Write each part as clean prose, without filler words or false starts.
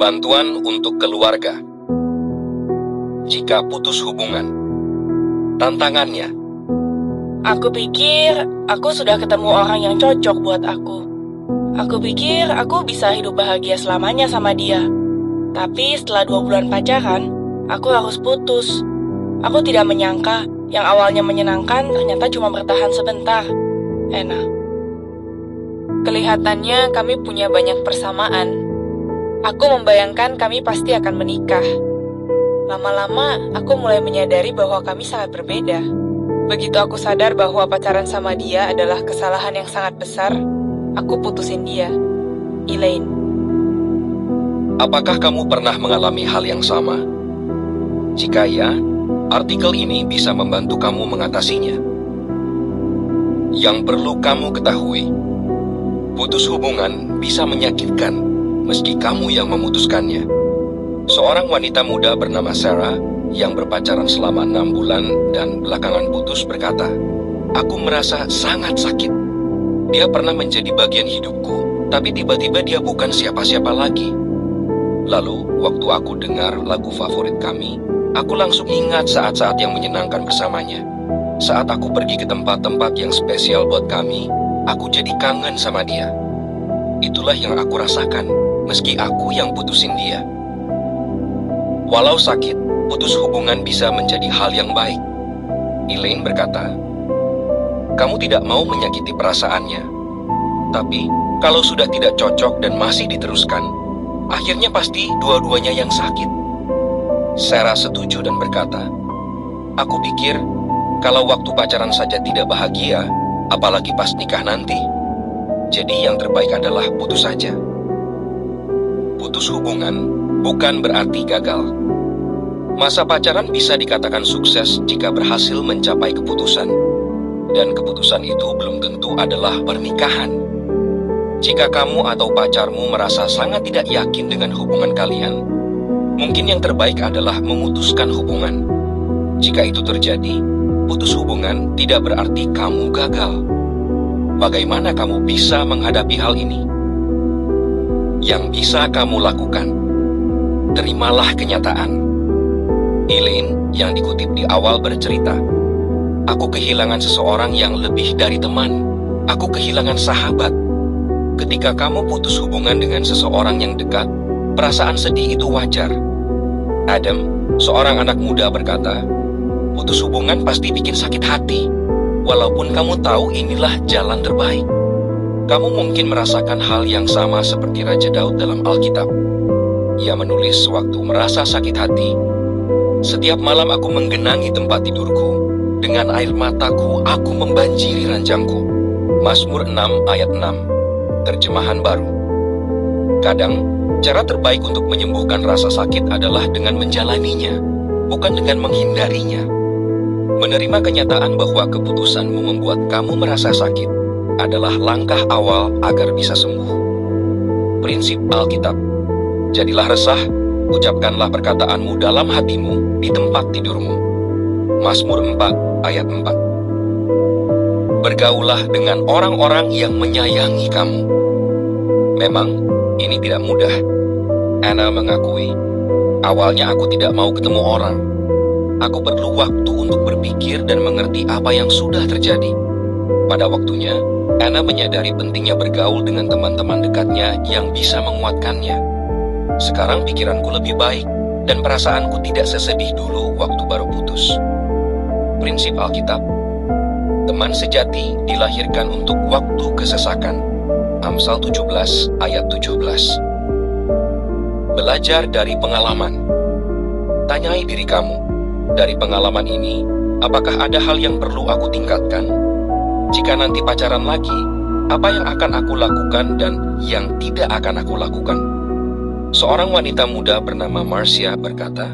Bantuan untuk keluarga jika putus hubungan. Tantangannya, Aku pikir aku sudah ketemu orang yang cocok buat aku. Aku pikir aku bisa hidup bahagia selamanya sama dia. Tapi setelah 2 bulan pacaran, aku harus putus. Aku tidak menyangka yang awalnya menyenangkan ternyata cuma bertahan sebentar. Ena. Kelihatannya kami punya banyak persamaan. Aku membayangkan kami pasti akan menikah. Lama-lama, aku mulai menyadari bahwa kami sangat berbeda. Begitu aku sadar bahwa pacaran sama dia adalah kesalahan yang sangat besar, aku putusin dia. Elaine. apakah kamu pernah mengalami hal yang sama? Jika ya, artikel ini bisa membantu kamu mengatasinya. Yang perlu kamu ketahui, putus hubungan bisa menyakitkan meski kamu yang memutuskannya. Seorang wanita muda bernama Sarah yang berpacaran selama 6 bulan dan belakangan putus berkata, "Aku merasa sangat sakit. Dia pernah menjadi bagian hidupku, tapi tiba-tiba dia bukan siapa-siapa lagi." Lalu, waktu aku dengar lagu favorit kami, aku langsung ingat saat-saat yang menyenangkan bersamanya. Saat aku pergi ke tempat-tempat yang spesial buat kami, aku jadi kangen sama dia. Itulah yang aku rasakan, meski aku yang putusin dia. Walau sakit, putus hubungan bisa menjadi hal yang baik. Elaine berkata, "Kamu tidak mau menyakiti perasaannya. Tapi, kalau sudah tidak cocok dan masih diteruskan, akhirnya pasti dua-duanya yang sakit." Sarah setuju dan berkata, "Aku pikir, kalau waktu pacaran saja tidak bahagia, apalagi pas nikah nanti. Jadi yang terbaik adalah putus saja." Putus hubungan bukan berarti gagal. Masa pacaran bisa dikatakan sukses jika berhasil mencapai keputusan. Dan keputusan itu belum tentu adalah pernikahan. Jika kamu atau pacarmu merasa sangat tidak yakin dengan hubungan kalian, mungkin yang terbaik adalah memutuskan hubungan. Jika itu terjadi, putus hubungan tidak berarti kamu gagal. Bagaimana kamu bisa menghadapi hal ini? Yang bisa kamu lakukan, terimalah kenyataan. Elaine yang dikutip di awal bercerita, "Aku kehilangan seseorang yang lebih dari teman. Aku kehilangan sahabat." Ketika kamu putus hubungan dengan seseorang yang dekat, perasaan sedih itu wajar. Adam, seorang anak muda berkata, "Putus hubungan pasti bikin sakit hati, walaupun kamu tahu inilah jalan terbaik." Kamu mungkin merasakan hal yang sama seperti Raja Daud dalam Alkitab. Ia menulis waktu merasa sakit hati, "Setiap malam aku menggenangi tempat tidurku, dengan air mataku aku membanjiri ranjangku." Mazmur 6 ayat 6, terjemahan baru. Kadang, cara terbaik untuk menyembuhkan rasa sakit adalah dengan menjalaninya, bukan dengan menghindarinya. Menerima kenyataan bahwa keputusanmu membuat kamu merasa sakit adalah langkah awal agar bisa sembuh. Prinsip Alkitab, jadilah resah, ucapkanlah perkataanmu dalam hatimu di tempat tidurmu. Mazmur 4 ayat 4. Bergaulah dengan orang-orang yang menyayangi kamu. Memang, ini tidak mudah. Anna mengakui, "Awalnya aku tidak mau ketemu orang. Aku perlu waktu untuk berpikir dan mengerti apa yang sudah terjadi." Pada waktunya, Anna menyadari pentingnya bergaul dengan teman-teman dekatnya yang bisa menguatkannya. "Sekarang pikiranku lebih baik dan perasaanku tidak sesedih dulu waktu baru putus." Prinsip Alkitab, teman sejati dilahirkan untuk waktu kesesakan. Amsal 17 ayat 17. Belajar dari pengalaman. Tanyai diri kamu, dari pengalaman ini, apakah ada hal yang perlu aku tingkatkan? Jika nanti pacaran lagi, apa yang akan aku lakukan dan yang tidak akan aku lakukan? Seorang wanita muda bernama Marcia berkata,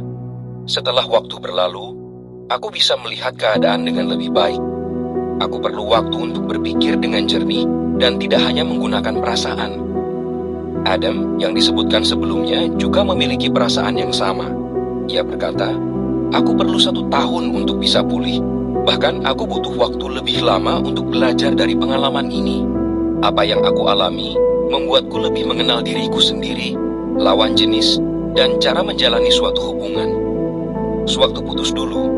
"Setelah waktu berlalu, aku bisa melihat keadaan dengan lebih baik. Aku perlu waktu untuk berpikir dengan jernih dan tidak hanya menggunakan perasaan." Adam, yang disebutkan sebelumnya, juga memiliki perasaan yang sama. Ia berkata, "Aku perlu 1 tahun untuk bisa pulih. Bahkan aku butuh waktu lebih lama untuk belajar dari pengalaman ini. Apa yang aku alami membuatku lebih mengenal diriku sendiri lawan jenis, dan cara menjalani suatu hubungan. Sewaktu putus dulu,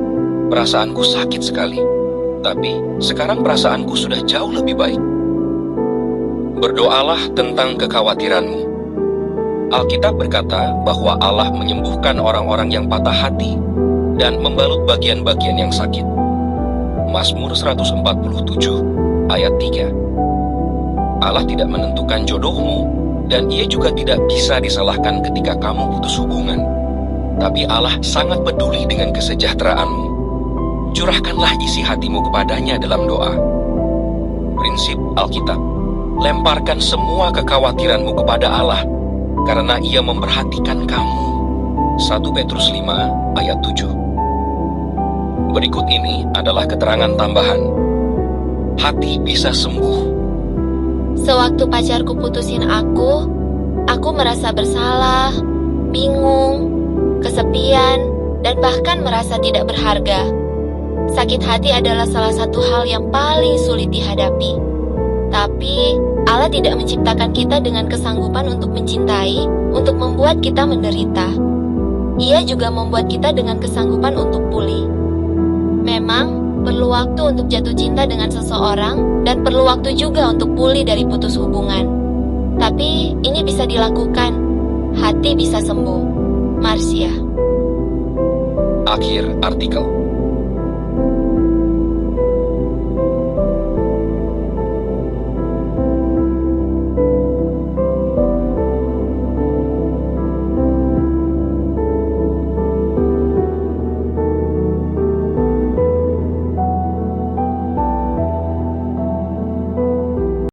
perasaanku sakit sekali. Tapi sekarang perasaanku sudah jauh lebih baik. Berdoalah tentang kekhawatiranmu. Alkitab berkata bahwa Allah menyembuhkan orang-orang yang patah hati dan membalut bagian-bagian yang sakit. Mazmur 147 ayat 3. Allah tidak menentukan jodohmu, dan Ia juga tidak bisa disalahkan ketika kamu putus hubungan. Tapi Allah sangat peduli dengan kesejahteraanmu. Curahkanlah isi hatimu kepadanya dalam doa. Prinsip Alkitab: lemparkan semua kekhawatiranmu kepada Allah, karena Ia memperhatikan kamu. 1 Petrus 5 ayat 7. Berikut ini adalah keterangan tambahan. Hati bisa sembuh. Sewaktu pacarku putusin aku merasa bersalah, bingung, kesepian, dan bahkan merasa tidak berharga. Sakit hati adalah salah satu hal yang paling sulit dihadapi. Tapi Allah tidak menciptakan kita dengan kesanggupan untuk mencintai, untuk membuat kita menderita. Ia juga membuat kita dengan kesanggupan untuk pulih. Memang perlu waktu untuk jatuh cinta dengan seseorang, dan perlu waktu juga untuk pulih dari putus hubungan. Tapi ini bisa dilakukan. Hati bisa sembuh. Marcia. Akhir artikel.